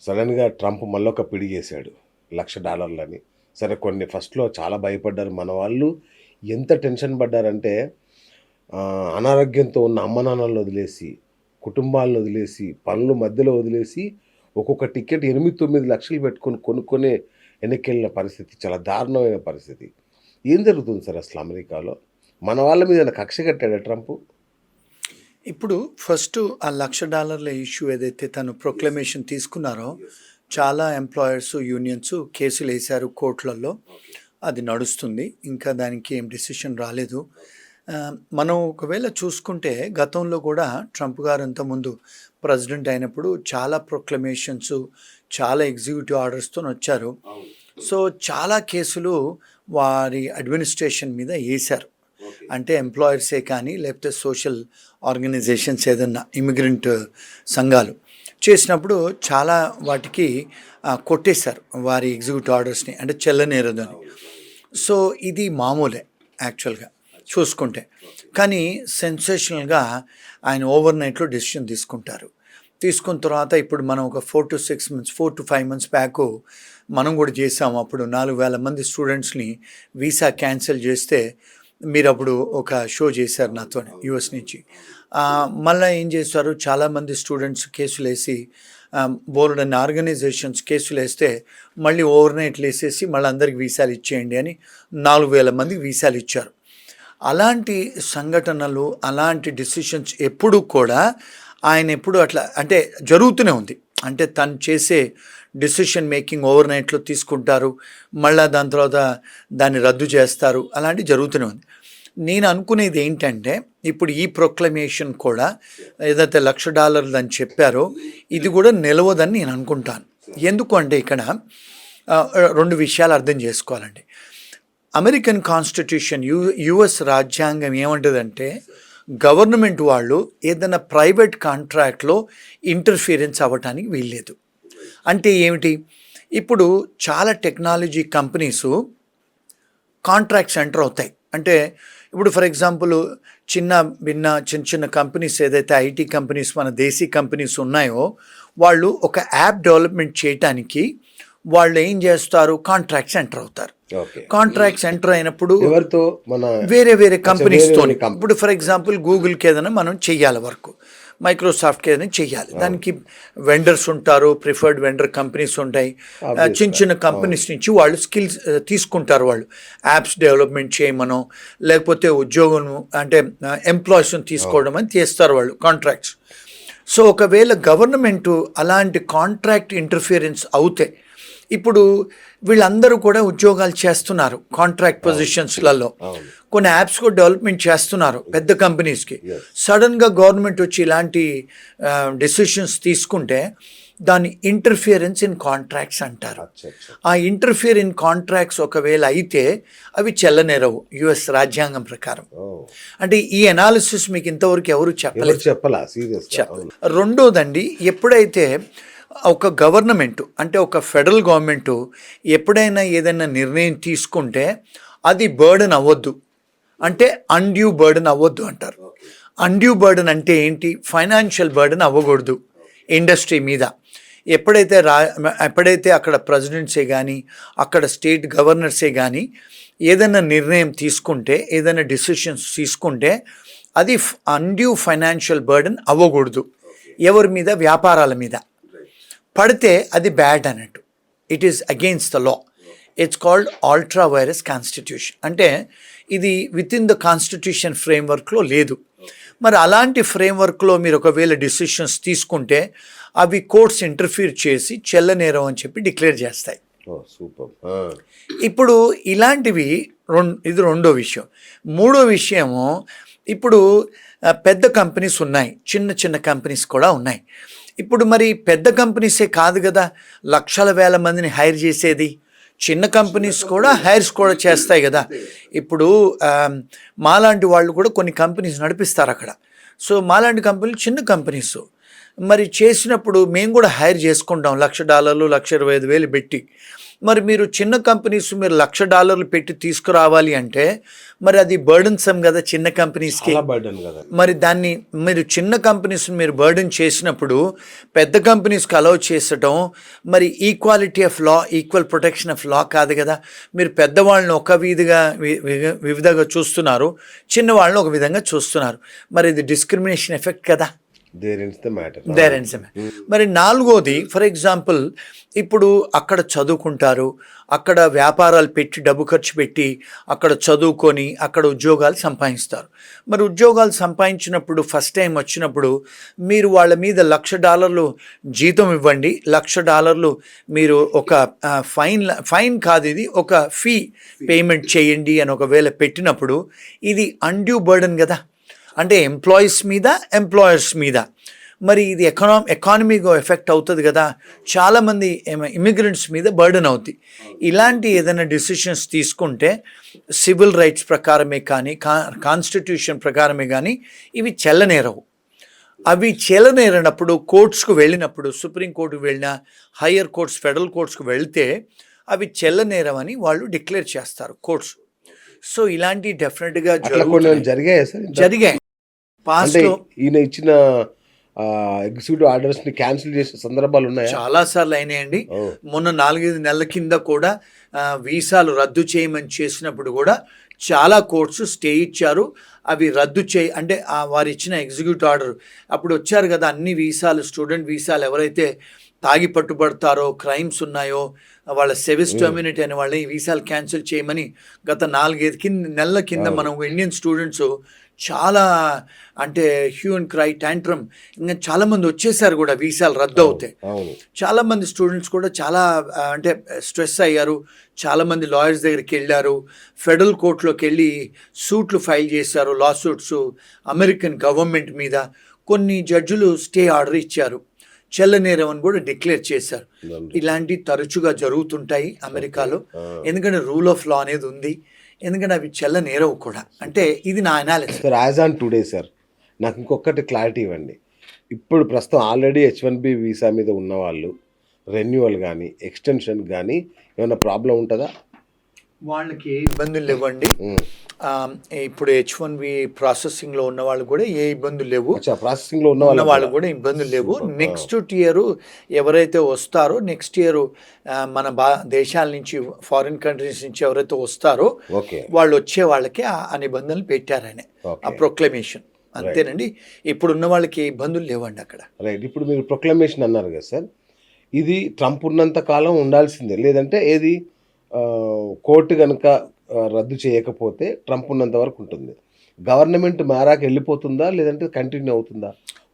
సడన్గా ట్రంప్ మళ్ళొక పిడిగేశాడు $1,00,000 సరే కొన్ని ఫస్ట్‌లో చాలా భయపడ్డారు మన వాళ్ళు. ఎంత టెన్షన్ పడ్డారంటే అనారోగ్యంతో ఉన్న అమ్మానాన్నలను వదిలేసి, కుటుంబాలను వదిలేసి, పనులు మధ్యలో వదిలేసి ఒక్కొక్క టికెట్ 8, 9 లక్షలు పెట్టుకొని కొనుక్కొనే వెనక్కెళ్ళిన పరిస్థితి. చాలా దారుణమైన పరిస్థితి. ఏం జరుగుతుంది సార్ అసలు అమెరికాలో? మన వాళ్ళ మీద ఏమైనా కక్ష కట్టాడా ట్రంపు? ఇప్పుడు ఫస్ట్ ఆ $1,00,000 ఇష్యూ ఏదైతే తను ప్రొక్లమేషన్ తీసుకున్నారో చాలా ఎంప్లాయర్స్ యూనియన్స్ కేసులు వేశారు కోర్టులలో. అది నడుస్తుంది, ఇంకా దానికి ఏం డిసిషన్ రాలేదు. మనం ఒకవేళ చూసుకుంటే గతంలో కూడా ట్రంప్ గారు అంతకుముందు ప్రెసిడెంట్ అయినప్పుడు చాలా ప్రొక్లమేషన్స్, చాలా ఎగ్జిక్యూటివ్ ఆర్డర్స్తో వచ్చారు. సో చాలా కేసులు వారి అడ్మినిస్ట్రేషన్ మీద వేశారు. అంటే ఎంప్లాయర్సే కానీ లేకపోతే సోషల్ ఆర్గనైజేషన్స్ ఏదన్నా ఇమిగ్రెంట్ సంఘాలు చేసినప్పుడు చాలా వాటికి కొట్టేశారు వారి ఎగ్జిక్యూటివ్ ఆర్డర్స్ని, అంటే చెల్లనేరదని. సో ఇది మామూలే యాక్చువల్గా చూసుకుంటే. కానీ సెన్సేషనల్గా ఆయన ఓవర్ నైట్లో డెసిషన్ తీసుకుంటారు. తీసుకున్న తర్వాత ఇప్పుడు మనం ఒక 4 to 5 months బ్యాక్ మనం కూడా చేసాము. అప్పుడు 4,000 మంది స్టూడెంట్స్ని వీసా క్యాన్సిల్ చేస్తే మీరు అప్పుడు ఒక షో చేశారు నాతో యూఎస్ నుంచి. మళ్ళీ ఏం చేశారు, చాలామంది స్టూడెంట్స్ కేసులు వేసి బోల్డన్ ఆర్గనైజేషన్స్ కేసులు వేస్తే మళ్ళీ ఓవర్ నైట్లు వేసేసి మళ్ళీ అందరికి వీసాలు ఇచ్చేయండి అని 4,000 మందికి వీసాలు ఇచ్చారు. అలాంటి సంఘటనలు, అలాంటి డిసిషన్స్ ఎప్పుడు కూడా ఆయన ఎప్పుడు అట్లా అంటే జరుగుతూనే ఉంది. అంటే తను చేసే డిసిషన్ మేకింగ్ ఓవర్ నైట్లో తీసుకుంటారు, మళ్ళీ దాని తర్వాత దాన్ని రద్దు చేస్తారు, అలాంటివి జరుగుతూనే ఉంది. నేను అనుకునేది ఏంటంటే ఇప్పుడు ఈ ప్రొక్లమేషన్ కూడా ఏదైతే $1,00,000 అని చెప్పారో ఇది కూడా నిలవదని నేను అనుకుంటాను. ఎందుకు అంటే ఇక్కడ 2 విషయాలు అర్థం చేసుకోవాలండి. అమెరికన్ కాన్స్టిట్యూషన్ యుఎస్ రాజ్యాంగం ఏమంటుందంటే గవర్నమెంట్ వాళ్ళు ఏదైనా ప్రైవేట్ కాంట్రాక్ట్లో ఇంటర్ఫీరెన్స్ అవ్వటానికి వీల్లేదు. అంటే ఏమిటి, ఇప్పుడు చాలా టెక్నాలజీ కంపెనీసు కాంట్రాక్ట్స్ ఎంటర్ అవుతాయి. అంటే ఇప్పుడు ఫర్ ఎగ్జాంపుల్ చిన్న కంపెనీస్ ఏదైతే ఐటీ కంపెనీస్ మన దేశీ కంపెనీస్ ఉన్నాయో వాళ్ళు ఒక యాప్ డెవలప్మెంట్ చేయడానికి వాళ్ళు ఏం చేస్తారు, కాంట్రాక్ట్స్ ఎంటర్ అవుతారు. కాంట్రాక్ట్స్ ఎంటర్ అయినప్పుడు వేరే కంపెనీస్తో, ఇప్పుడు ఫర్ ఎగ్జాంపుల్ గూగుల్కి ఏదైనా మనం చెయ్యాలి వర్క్, మైక్రోసాఫ్ట్కి ఏదైనా చెయ్యాలి, దానికి వెండర్స్ ఉంటారు, ప్రిఫర్డ్ వెండర్ కంపెనీస్ ఉంటాయి. చిన్న కంపెనీస్ నుంచి వాళ్ళు స్కిల్స్ తీసుకుంటారు, వాళ్ళు యాప్స్ డెవలప్మెంట్ చేయమనో లేకపోతే ఉద్యోగం అంటే ఎంప్లాయీస్ని తీసుకోవడం అని చేస్తారు వాళ్ళు కాంట్రాక్ట్స్. సో ఒకవేళ గవర్నమెంటు అలాంటి కాంట్రాక్ట్ ఇంటర్ఫియరెన్స్ అవుతే, ఇప్పుడు వీళ్ళందరూ కూడా ఉద్యోగాలు చేస్తున్నారు కాంట్రాక్ట్ పొజిషన్స్లలో, కొన్ని యాప్స్ కూడా డెవలప్మెంట్ చేస్తున్నారు పెద్ద కంపెనీస్కి. సడన్గా గవర్నమెంట్ వచ్చి ఇలాంటి డెసిషన్స్ తీసుకుంటే దాన్ని ఇంటర్ఫియరెన్స్ ఇన్ కాంట్రాక్ట్స్ అంటారు. ఆ ఇంటర్ఫియర్ ఇన్ కాంట్రాక్ట్స్ ఒకవేళ అయితే అవి చెల్లనేరవు యుఎస్ రాజ్యాంగం ప్రకారం. అంటే ఈ అనాలిసిస్ మీకు ఇంతవరకు ఎవరు చెప్పలేదు. రెండోదండి, ఎప్పుడైతే ఒక గవర్నమెంట్ అంటే ఒక ఫెడరల్ గవర్నమెంట్ ఎప్పుడైనా ఏదైనా నిర్ణయం తీసుకుంటే అది బర్డెన్ అవ్వద్దు, అంటే అన్డ్యూ బర్డెన్ అవ్వద్దు అంటారు. అన్డ్యూ బర్డెన్ అంటే ఏంటి, ఫైనాన్షియల్ బర్డెన్ అవ్వకూడదు ఇండస్ట్రీ మీద. ఎప్పుడైతే అక్కడ ప్రెసిడెంట్సే కానీ అక్కడ స్టేట్ గవర్నర్సే కానీ ఏదైనా నిర్ణయం తీసుకుంటే, ఏదైనా డిసిషన్స్ తీసుకుంటే అది అన్డ్యూ ఫైనాన్షియల్ బర్డెన్ అవ్వకూడదు. ఎవరి మీద, వ్యాపారాల మీద పడితే అది బ్యాడ్ అన్నట్టు. It is against the law. It's called ultra virus constitution. అంటే ఇది విత్ ఇన్ ద కాన్స్టిట్యూషన్ ఫ్రేమ్వర్క్లో లేదు. మరి అలాంటి ఫ్రేమ్వర్క్లో మీరు ఒకవేళ డిసిషన్స్ తీసుకుంటే అవి కోర్ట్స్ ఇంటర్ఫీర్ చేసి చెల్లనేరం అని చెప్పి డిక్లేర్ చేస్తాయి. ఇప్పుడు ఇలాంటివి ఇది రెండో విషయం. మూడో విషయము, ఇప్పుడు పెద్ద కంపెనీస్ ఉన్నాయి, చిన్న కంపెనీస్ కూడా ఉన్నాయి. ఇప్పుడు మరి పెద్ద కంపెనీసే కాదు కదా లక్షల వేల మందిని హైర్ చేసేది, చిన్న కంపెనీస్ కూడా హైర్స్ కూడా చేస్తాయి కదా. ఇప్పుడు మాలాంటి వాళ్ళు కూడా కొన్ని కంపెనీస్ నడిపిస్తారు అక్కడ. సో మాలాంటి కంపెనీలు చిన్న కంపెనీస్, మరి చేసినప్పుడు మేము కూడా హైర్ చేసుకుంటాం $1,00,000 1,25,000 పెట్టి. మరి మీరు చిన్న కంపెనీస్ మీరు $1,00,000 పెట్టి తీసుకురావాలి అంటే మరి అది బర్డన్సమ్ కదా చిన్న కంపెనీస్కి. చాలా బర్డెన్ కదా. మరి దాన్ని మీరు చిన్న కంపెనీస్ మీరు బర్డెన్ చేసినప్పుడు పెద్ద కంపెనీస్కి అలౌ చేసటం మరి equality of law, equal protection of law కాదు కదా. మీరు పెద్దవాళ్ళని ఒక విధంగా చూస్తున్నారు, చిన్నవాళ్ళని ఒక విధంగా చూస్తున్నారు. మరి ఇది డిస్క్రిమినేషన్ ఎఫెక్ట్ కదా. దేర్ ఇన్స్ ద మ్యాటర్. మరి నాలుగోది, ఫర్ ఎగ్జాంపుల్ ఇప్పుడు అక్కడ చదువుకుంటారు, అక్కడ వ్యాపారాలు పెట్టి డబ్బు ఖర్చు పెట్టి అక్కడ చదువుకొని అక్కడ ఉద్యోగాలు సంపాదిస్తారు. మరి ఉద్యోగాలు సంపాదించినప్పుడు ఫస్ట్ టైం వచ్చినప్పుడు మీరు వాళ్ళ మీద $1,00,000 జీతం ఇవ్వండి, $1,00,000 మీరు ఒక ఫైన్ కాదు, ఇది ఒక ఫీ పేమెంట్ చేయండి అని ఒకవేళ పెట్టినప్పుడు ఇది అన్డ్యూ బర్డెన్ కదా. అంటే ఎంప్లాయీస్ మీద ఎంప్లాయర్స్ మీద మరి ఇది ఎకానమీగా ఎఫెక్ట్ అవుతుంది కదా. చాలామంది ఇమిగ్రెంట్స్ మీద బర్డెన్ అవుతుంది. ఇలాంటి ఏదైనా డిసిషన్స్ తీసుకుంటే సివిల్ రైట్స్ ప్రకారమే కానీ కాన్స్టిట్యూషన్ ప్రకారమే కానీ ఇవి చెల్లనేరవు. అవి చెల్లనేరనప్పుడు కోర్ట్స్కు వెళ్ళినప్పుడు, సుప్రీంకోర్టుకు వెళ్ళినా, హయ్యర్ కోర్ట్స్, ఫెడరల్ కోర్ట్స్కు వెళ్తే అవి చెల్లనేరవని వాళ్ళు డిక్లేర్ చేస్తారు కోర్ట్స్. సో ఇలాంటి డెఫినెట్గా జరిగాయి సార్. జరిగాయి పాస్ట్లో. ఈయన ఇచ్చిన ఎగ్జిక్యూటివ్ ఆర్డర్స్ ని క్యాన్సిల్ చేసే సందర్భాలు ఉన్నాయి, చాలా సార్లు అయినాయండి. మొన్న 4-5 నెలల కింద కూడా వీసాలు రద్దు చేయమని చేసినప్పుడు కూడా చాలా కోర్ట్స్ స్టే ఇచ్చారు. అవి రద్దు అంటే వారు ఇచ్చిన ఎగ్జిక్యూటివ్ ఆర్డర్ అప్పుడు వచ్చారు కదా, అన్ని వీసాలు, స్టూడెంట్ వీసాలు ఎవరైతే తాగి పట్టుబడతారో, క్రైమ్స్ ఉన్నాయో, వాళ్ళ సెవిస్ టర్మినేట్ అయిన వాళ్ళని ఈ వీసాలు క్యాన్సిల్ చేయమని గత 4-5 నెలల కింద మనం ఇండియన్ స్టూడెంట్స్ చాలా అంటే హ్యూ అండ్ క్రై టాంట్రమ్, ఇంకా చాలామంది వచ్చేసారు కూడా వీసాలు రద్దు అవుతాయి. చాలామంది స్టూడెంట్స్ కూడా చాలా అంటే స్ట్రెస్ అయ్యారు. చాలామంది లాయర్స్ దగ్గరికి వెళ్ళారు, ఫెడరల్ కోర్టులోకి వెళ్ళి సూట్లు ఫైల్ చేశారు, లా సూట్స్ అమెరికన్ గవర్నమెంట్ మీద. కొన్ని జడ్జిలు స్టే ఆర్డర్ ఇచ్చారు, చెల్లనేరం అని కూడా డిక్లేర్ చేశారు. ఇలాంటివి తరచుగా జరుగుతుంటాయి అమెరికాలో, ఎందుకంటే రూల్ ఆఫ్ లా అనేది ఉంది, ఎందుకంటే అవి చెల్లనేరవు కూడా. అంటే ఇది నా analysis. Sir as on today sir నాకు ఇంకొకటి క్లారిటీ ఇవ్వండి. ఇప్పుడు ప్రస్తుతం ఆల్రెడీ H-1B వీసా మీద ఉన్న వాళ్ళు రెన్యువల్ కానీ ఎక్స్టెన్షన్ కానీ ఏమైనా ప్రాబ్లం ఉంటుందా? వాళ్ళకి ఏ ఇబ్బందులు లేవండి. ఇప్పుడు H-1B ప్రాసెసింగ్లో ఉన్న వాళ్ళు కూడా ఏ ఇబ్బందులు లేవు. ప్రాసెసింగ్లో ఉన్న వాళ్ళు కూడా ఇబ్బందులు లేవు. నెక్స్ట్ ఇయర్ ఎవరైతే వస్తారో, నెక్స్ట్ ఇయర్ మన దేశాల నుంచి, ఫారిన్ కంట్రీస్ నుంచి ఎవరైతే వస్తారో వాళ్ళు వచ్చే వాళ్ళకి ఆ నిబంధనలు పెట్టారనే ఆ ప్రొక్లమేషన్. అంతేనండి. ఇప్పుడు ఉన్న వాళ్ళకి ఏ ఇబ్బందులు లేవండి అక్కడ. రైట్. ఇప్పుడు మీరు ప్రొక్లమేషన్ అన్నారు కదా సార్, ఇది ట్రంప్ ఉన్నంత కాలం ఉండాల్సిందే, లేదంటే ఏది కోర్టు కనుక రద్దు చేయకపోతే ట్రంప్ ఉన్నంత వరకు ఉంటుంది. గవర్నమెంట్ మారాక వెళ్ళిపోతుందా, లేదంటే కంటిన్యూ అవుతుందా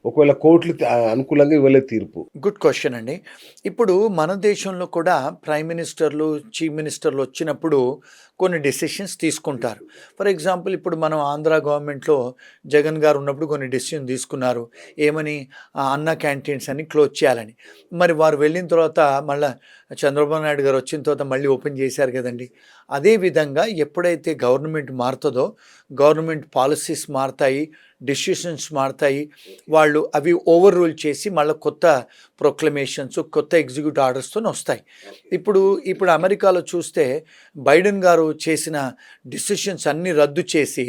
ఒకవేళ కోర్టులు అనుకూలంగా ఇవ్వలేదు తీర్పు? గుడ్ క్వశ్చన్ అండి. ఇప్పుడు మన దేశంలో కూడా ప్రైమ్ మినిస్టర్లు, చీఫ్ మినిస్టర్లు వచ్చినప్పుడు కొన్ని డెసిషన్స్ తీసుకుంటారు. ఫర్ ఎగ్జాంపుల్ ఇప్పుడు మనం ఆంధ్ర గవర్నమెంట్లో జగన్ గారు ఉన్నప్పుడు కొన్ని డెసిషన్ తీసుకున్నారు. ఏమని? అన్న క్యాంటీన్స్ అని క్లోజ్ చేయాలని. మరి వారు వెళ్ళిన తర్వాత మళ్ళీ చంద్రబాబు నాయుడు గారు వచ్చిన తర్వాత మళ్ళీ ఓపెన్ చేశారు కదండి. అదేవిధంగా ఎప్పుడైతే గవర్నమెంట్ మారుతుందో, గవర్నమెంట్ పాలసీస్ మారుతాయి, డెసిషన్స్ మారుతాయి, వాళ్ళు అవి ఓవర్ రూల్ చేసి మళ్ళీ కొత్త ప్రొక్లమేషన్స్, కొత్త ఎగ్జిక్యూటివ్ ఆర్డర్స్తో వస్తాయి. ఇప్పుడు అమెరికాలో చూస్తే బైడెన్ గారు చేసిన డెసిషన్స్ అన్నీ రద్దు చేసి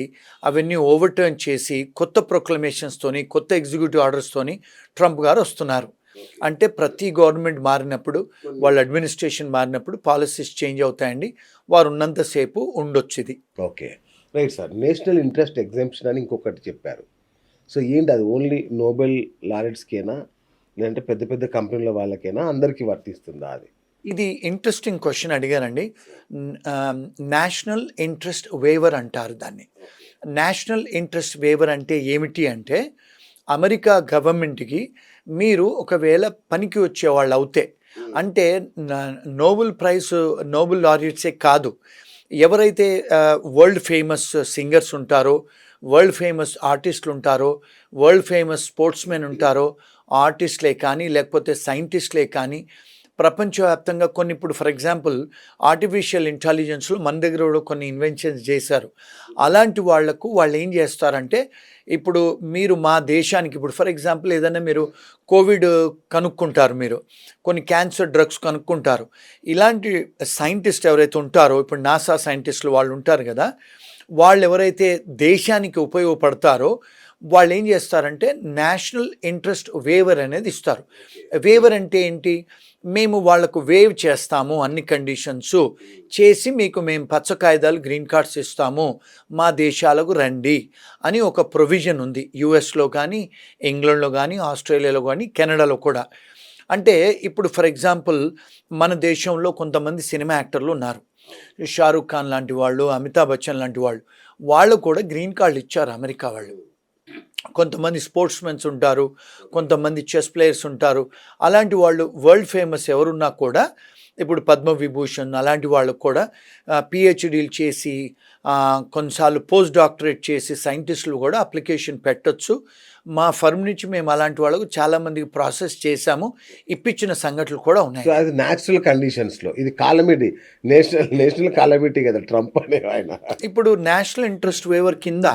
అవన్నీ ఓవర్టర్న్ చేసి కొత్త ప్రొక్లమేషన్స్తోని, కొత్త ఎగ్జిక్యూటివ్ ఆర్డర్స్తోని ట్రంప్ గారు వస్తున్నారు. అంటే ప్రతి గవర్నమెంట్ మారినప్పుడు, వాళ్ళ అడ్మినిస్ట్రేషన్ మారినప్పుడు పాలసీస్ చేంజ్ అవుతాయండి. వారు ఉన్నంతసేపు ఉండొచ్చు ఇది. Okay, right sir. National interest exemption అని ఇంకొకటి చెప్పారు. సో ఏంటి అది? ఓన్లీ నోబెల్ లారెట్స్కేనా, లేదంటే పెద్ద పెద్ద కంపెనీల వాళ్ళకేనా, అందరికీ వర్తిస్తుందా? అది ఇది ఇంట్రెస్టింగ్ క్వశ్చన్ అడిగారండి. నేషనల్ ఇంట్రెస్ట్ వేవర్ అంటారు దాన్ని. నేషనల్ ఇంట్రెస్ట్ వేవర్ అంటే ఏమిటి అంటే, అమెరికా గవర్నమెంట్కి మీరు ఒకవేళ పనికి వచ్చేవాళ్ళు అవుతే, అంటే నోబెల్ లారెట్సే కాదు, ఎవరైతే వరల్డ్ ఫేమస్ సింగర్స్ ఉంటారో, వరల్డ్ ఫేమస్ ఆర్టిస్టులు ఉంటారో, వరల్డ్ ఫేమస్ స్పోర్ట్స్మెన్ ఉంటారో, ఆర్టిస్టులే కానీ లేకపోతే సైంటిస్టులే కానీ, ప్రపంచవ్యాప్తంగా కొన్ని ఇప్పుడు ఫర్ ఎగ్జాంపుల్ ఆర్టిఫిషియల్ ఇంటెలిజెన్స్లో మన దగ్గర కూడా కొన్ని ఇన్వెన్షన్స్ చేశారు. అలాంటి వాళ్లకు వాళ్ళు ఏం చేస్తారంటే ఇప్పుడు మీరు మా దేశానికి ఇప్పుడు ఫర్ ఎగ్జాంపుల్ ఏదైనా మీరు కోవిడ్ కనుక్కుంటారు, మీరు కొన్ని క్యాన్సర్ డ్రగ్స్ కనుక్కుంటారు. ఇలాంటి సైంటిస్ట్ ఎవరైతే ఉంటారో ఇప్పుడు నాసా సైంటిస్టులు వాళ్ళు ఉంటారు కదా, వాళ్ళు ఎవరైతే దేశానికి ఉపయోగపడతారో వాళ్ళు ఏం చేస్తారంటే నేషనల్ ఇంట్రెస్ట్ వేవర్ అనేది ఇస్తారు. వేవర్ అంటే ఏంటి? మేము వాళ్లకు వేవ్ చేస్తాము, అన్ని కండిషన్స్ చేసి మీకు మేము పచ్చ కాగితాలు గ్రీన్ కార్డ్స్ ఇస్తాము, మా దేశాలకు రండి అని ఒక ప్రొవిజన్ ఉంది. యుఎస్లో కానీ, ఇంగ్లాండ్లో కానీ, ఆస్ట్రేలియాలో కానీ, కెనడాలో కూడా. అంటే ఇప్పుడు ఫర్ ఎగ్జాంపుల్ మన దేశంలో కొంతమంది సినిమా యాక్టర్లు ఉన్నారు, షారూక్ ఖాన్ లాంటి వాళ్ళు, అమితాబ్ బచ్చన్ లాంటి వాళ్ళు కూడా గ్రీన్ కార్డులు ఇచ్చారు అమెరికా వాళ్ళు. కొంతమంది స్పోర్ట్స్ మెన్స్ ఉంటారు, కొంతమంది చెస్ ప్లేయర్స్ ఉంటారు. అలాంటి వాళ్ళు వరల్డ్ ఫేమస్ ఎవరున్నా కూడా ఇప్పుడు పద్మవిభూషణ్ అలాంటి వాళ్ళకు కూడా పిహెచ్డీలు చేసి కొన్నిసార్లు పోస్ట్ డాక్టరేట్ చేసి సైంటిస్టులు కూడా అప్లికేషన్ పెట్టొచ్చు. మా ఫర్మ్ నుంచి మేము అలాంటి వాళ్ళకు చాలామందికి ప్రాసెస్ చేశాము, ఇప్పించిన సంఘటనలు కూడా ఉన్నాయి. సో అది న్యాచురల్ కండిషన్స్లో, ఇది కాలమిటీ, నేషనల్ కాలమిటీ కదా ట్రంప్ అనే ఆయన. ఇప్పుడు నేషనల్ ఇంట్రెస్ట్ వేవర్ కింద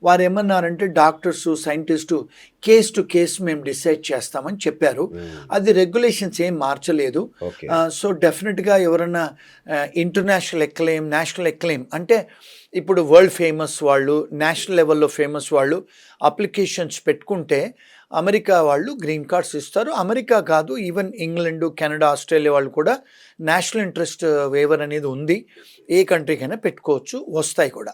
వారు ఏమన్నారంటే doctors scientist case to case మేము డిసైడ్ చేస్తామని చెప్పారు. అది రెగ్యులేషన్స్ ఏం మార్చలేదు. సో డెఫినెట్గా ఎవరన్నా ఇంటర్నేషనల్ ఎక్లెయిమ్, నేషనల్ ఎక్లెయిమ్ అంటే ఇప్పుడు వరల్డ్ ఫేమస్ వాళ్ళు, నేషనల్ లెవెల్లో ఫేమస్ వాళ్ళు అప్లికేషన్స్ పెట్టుకుంటే అమెరికా వాళ్ళు గ్రీన్ కార్డ్స్ ఇస్తారు. అమెరికా కాదు, ఈవెన్ ఇంగ్లాండ్, కెనడా, ఆస్ట్రేలియా వాళ్ళు కూడా నేషనల్ ఇంట్రెస్ట్ వేవర్ అనేది ఉంది. ఏ కంట్రీకైనా పెట్టుకోవచ్చు, వస్తాయి కూడా.